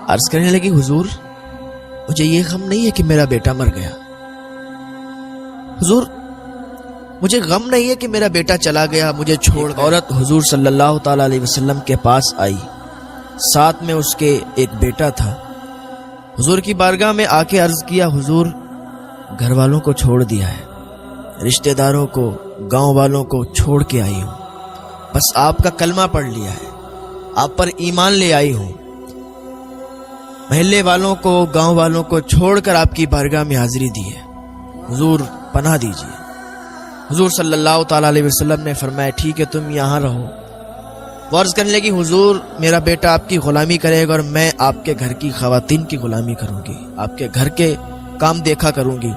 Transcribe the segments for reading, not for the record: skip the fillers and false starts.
عرض کرنے لگی حضور مجھے یہ غم نہیں ہے کہ میرا بیٹا مر گیا، حضور مجھے غم نہیں ہے کہ میرا بیٹا چلا گیا مجھے چھوڑ گیا۔ عورت حضور صلی اللہ تعالی علیہ وسلم کے پاس آئی، ساتھ میں اس کے ایک بیٹا تھا۔ حضور کی بارگاہ میں آ کے عرض کیا حضور گھر والوں کو چھوڑ دیا ہے، رشتہ داروں کو، گاؤں والوں کو چھوڑ کے آئی ہوں، بس آپ کا کلمہ پڑھ لیا ہے، آپ پر ایمان لے آئی ہوں، محلے والوں کو، گاؤں والوں کو چھوڑ کر آپ کی بارگاہ میں حاضری دی ہے، حضور پناہ دیجیے۔ حضور صلی اللہ تعالی علیہ وسلم نے فرمایا ٹھیک ہے تم یہاں رہو۔ وہ عرض کرنے لگی حضور میرا بیٹا آپ کی غلامی کرے گا اور میں آپ کے گھر کی خواتین کی غلامی کروں گی، آپ کے گھر کے کام دیکھا کروں گی۔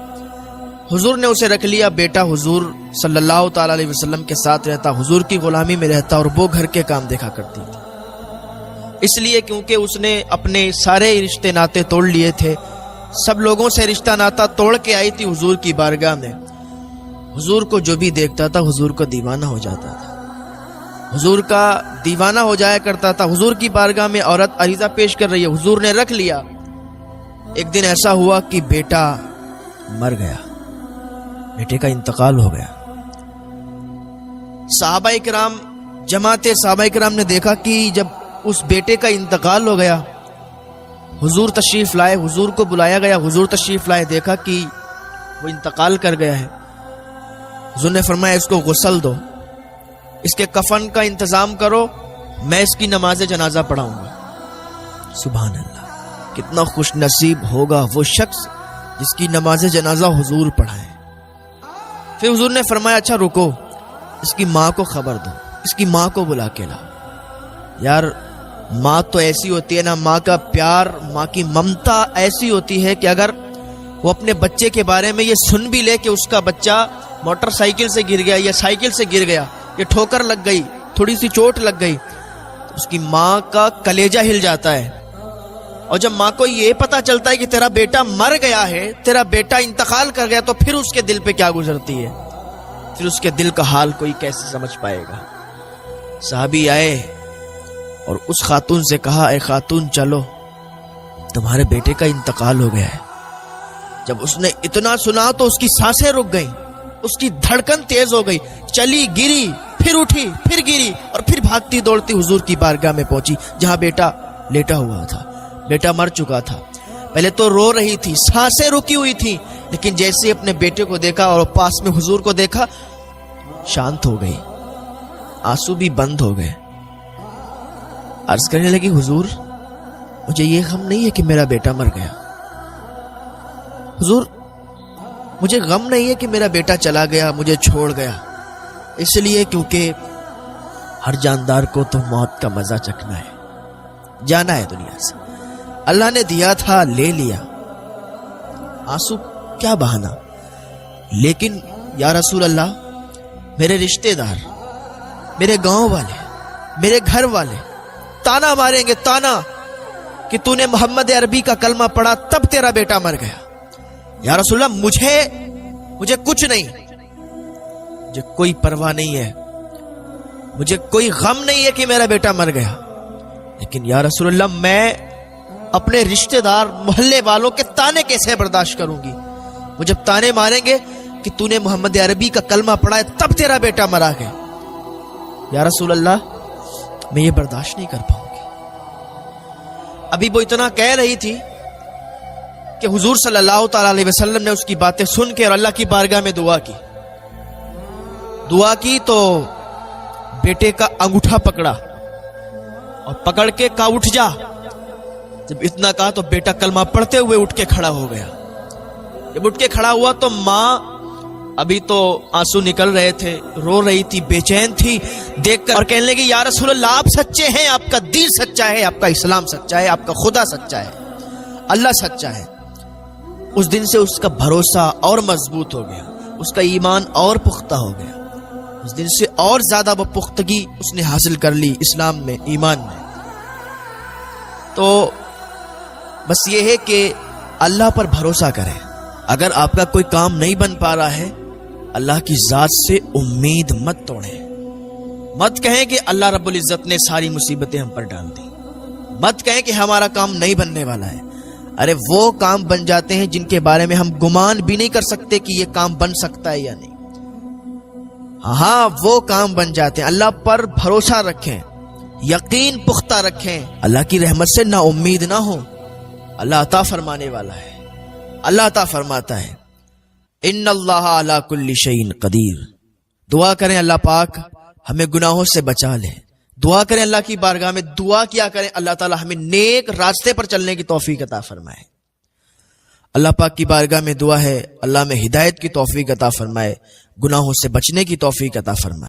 حضور نے اسے رکھ لیا، بیٹا حضور صلی اللہ تعالی علیہ وسلم کے ساتھ رہتا، حضور کی غلامی میں رہتا اور وہ گھر کے کام دیکھا کرتی تھی، اس لیے کیونکہ اس نے اپنے سارے رشتے ناتے توڑ لیے تھے، سب لوگوں سے رشتہ ناتا توڑ کے آئی تھی حضور کی بارگاہ میں۔ حضور کو جو بھی دیکھتا تھا حضور کو دیوانہ ہو جاتا تھا، حضور کا دیوانہ ہو جایا کرتا تھا۔ حضور کی بارگاہ میں عورت عریضہ پیش کر رہی ہے، حضور نے رکھ لیا۔ ایک دن ایسا ہوا کہ بیٹا مر گیا، بیٹے کا انتقال ہو گیا۔ صحابہ کرام، جماعت صحابہ کرام نے دیکھا کہ جب اس بیٹے کا انتقال ہو گیا، حضور تشریف لائے، حضور کو بلایا گیا، حضور تشریف لائے، دیکھا کہ وہ انتقال کر گیا ہے۔ حضور نے فرمایا اس کو غسل دو، اس کے کفن کا انتظام کرو، میں اس کی نماز جنازہ پڑھاؤں گا۔ سبحان اللہ، کتنا خوش نصیب ہوگا وہ شخص جس کی نماز جنازہ حضور پڑھائے۔ پھر حضور نے فرمایا اچھا رکو، اس کی ماں کو خبر دو، اس کی ماں کو بلا کے لاؤ۔ یار ماں تو ایسی ہوتی ہے نا، ماں کا پیار، ماں کی ممتا ایسی ہوتی ہے کہ اگر وہ اپنے بچے کے بارے میں یہ سن بھی لے کہ اس کا بچہ موٹر سائیکل سے گر گیا یا سائیکل سے گر گیا، یہ ٹھوکر لگ گئی، تھوڑی سی چوٹ لگ گئی، اس کی ماں کا کلیجہ ہل جاتا ہے۔ اور جب ماں کو یہ پتا چلتا ہے کہ تیرا بیٹا مر گیا ہے، تیرا بیٹا انتقال کر گیا، تو پھر اس کے دل پہ کیا گزرتی ہے، پھر اس کے دل کا حال کوئی کیسے سمجھ پائے گا۔ صحابی آئے اور اس خاتون سے کہا اے خاتون چلو، تمہارے بیٹے کا انتقال ہو گیا ہے۔ جب اس نے اتنا سنا تو اس کی سانسیں رک گئیں، اس کی دھڑکن تیز ہو گئی، چلی، گری، پھر اٹھی، پھر گری اور پھر بھاگتی دوڑتی حضور کی بارگاہ میں پہنچی جہاں بیٹا لیٹا ہوا تھا، بیٹا مر چکا تھا۔ پہلے تو رو رہی تھی، سانسیں رکی ہوئی تھی، لیکن جیسے اپنے بیٹے کو دیکھا اور پاس میں حضور کو دیکھا شانت ہو گئی، آنسو بھی بند ہو گئے۔ عرض کرنے لگی حضور مجھے یہ غم نہیں ہے کہ میرا بیٹا مر گیا، حضور مجھے غم نہیں ہے کہ میرا بیٹا چلا گیا مجھے چھوڑ گیا، اس لیے کیونکہ ہر جاندار کو تو موت کا مزہ چکھنا ہے، جانا ہے دنیا سے، اللہ نے دیا تھا لے لیا، آنسو کیا بہانا۔ لیکن یا رسول اللہ میرے رشتہ دار، میرے گاؤں والے، میرے گھر والے تانا ماریں گے، تانا کہ تو نے محمد عربی کا کلمہ پڑھا تب تیرا بیٹا مر گیا۔ یا رسول اللہ مجھے کچھ نہیں، مجھے کوئی پرواہ نہیں ہے، مجھے کوئی غم نہیں ہے کہ میرا بیٹا مر گیا، لیکن یا رسول اللہ میں اپنے رشتہ دار، محلے والوں کے تانے کیسے برداشت کروں گی؟ وہ جب تانے ماریں گے کہ تو نے محمد عربی کا کلمہ پڑھا ہے تب تیرا بیٹا مرا گیا، یا رسول اللہ میں یہ برداشت نہیں کر پاؤں گی۔ ابھی وہ اتنا کہہ رہی تھی کہ حضور صلی اللہ تعالی علیہ وسلم نے اس کی باتیں سن کے اور اللہ کی بارگاہ میں دعا کی تو بیٹے کا انگوٹھا پکڑا اور پکڑ کے کہا اٹھ جا۔ جب اتنا کہا تو بیٹا کلمہ پڑھتے ہوئے اٹھ کے کھڑا ہو گیا۔ جب اٹھ کے کھڑا ہوا تو ماں ابھی تو آنسو نکل رہے تھے، رو رہی تھی، بے چین تھی دیکھ کر، اور کہنے لگی یا رسول اللہ آپ سچے ہیں، آپ کا دین سچا ہے، آپ کا اسلام سچا ہے، آپ کا خدا سچا ہے، اللہ سچا ہے۔ اس دن سے اس کا بھروسہ اور مضبوط ہو گیا، اس کا ایمان اور پختہ ہو گیا، اس دن سے اور زیادہ وہ پختگی اس نے حاصل کر لی اسلام میں، ایمان میں۔ تو بس یہ ہے کہ اللہ پر بھروسہ کریں، اگر آپ کا کوئی کام نہیں بن پا رہا ہے اللہ کی ذات سے امید مت توڑیں، مت کہیں کہ اللہ رب العزت نے ساری مصیبتیں ہم پر ڈال دی، مت کہیں کہ ہمارا کام نہیں بننے والا ہے. ارے وہ کام بن جاتے ہیں جن کے بارے میں ہم گمان بھی نہیں کر سکتے کہ یہ کام بن سکتا ہے یا نہیں. ہاں وہ کام بن جاتے ہیں. اللہ پر بھروسہ رکھیں, یقین پختہ رکھیں, اللہ کی رحمت سے نا امید نہ ہو. اللہ عطا فرمانے والا ہے, اللہ عطا فرماتا ہے. ان اللہ علی کل شیء قدیر. دعا کریں اللہ پاک ہمیں گناہوں سے بچا لے. دعا کریں اللہ کی بارگاہ میں, دعا کیا کریں اللہ تعالی ہمیں نیک راستے پر چلنے کی توفیق عطا فرمائے. اللہ پاک کی بارگاہ میں دعا ہے اللہ میں ہدایت کی توفیق عطا فرمائے, گناہوں سے بچنے کی توفیق عطا فرمائے.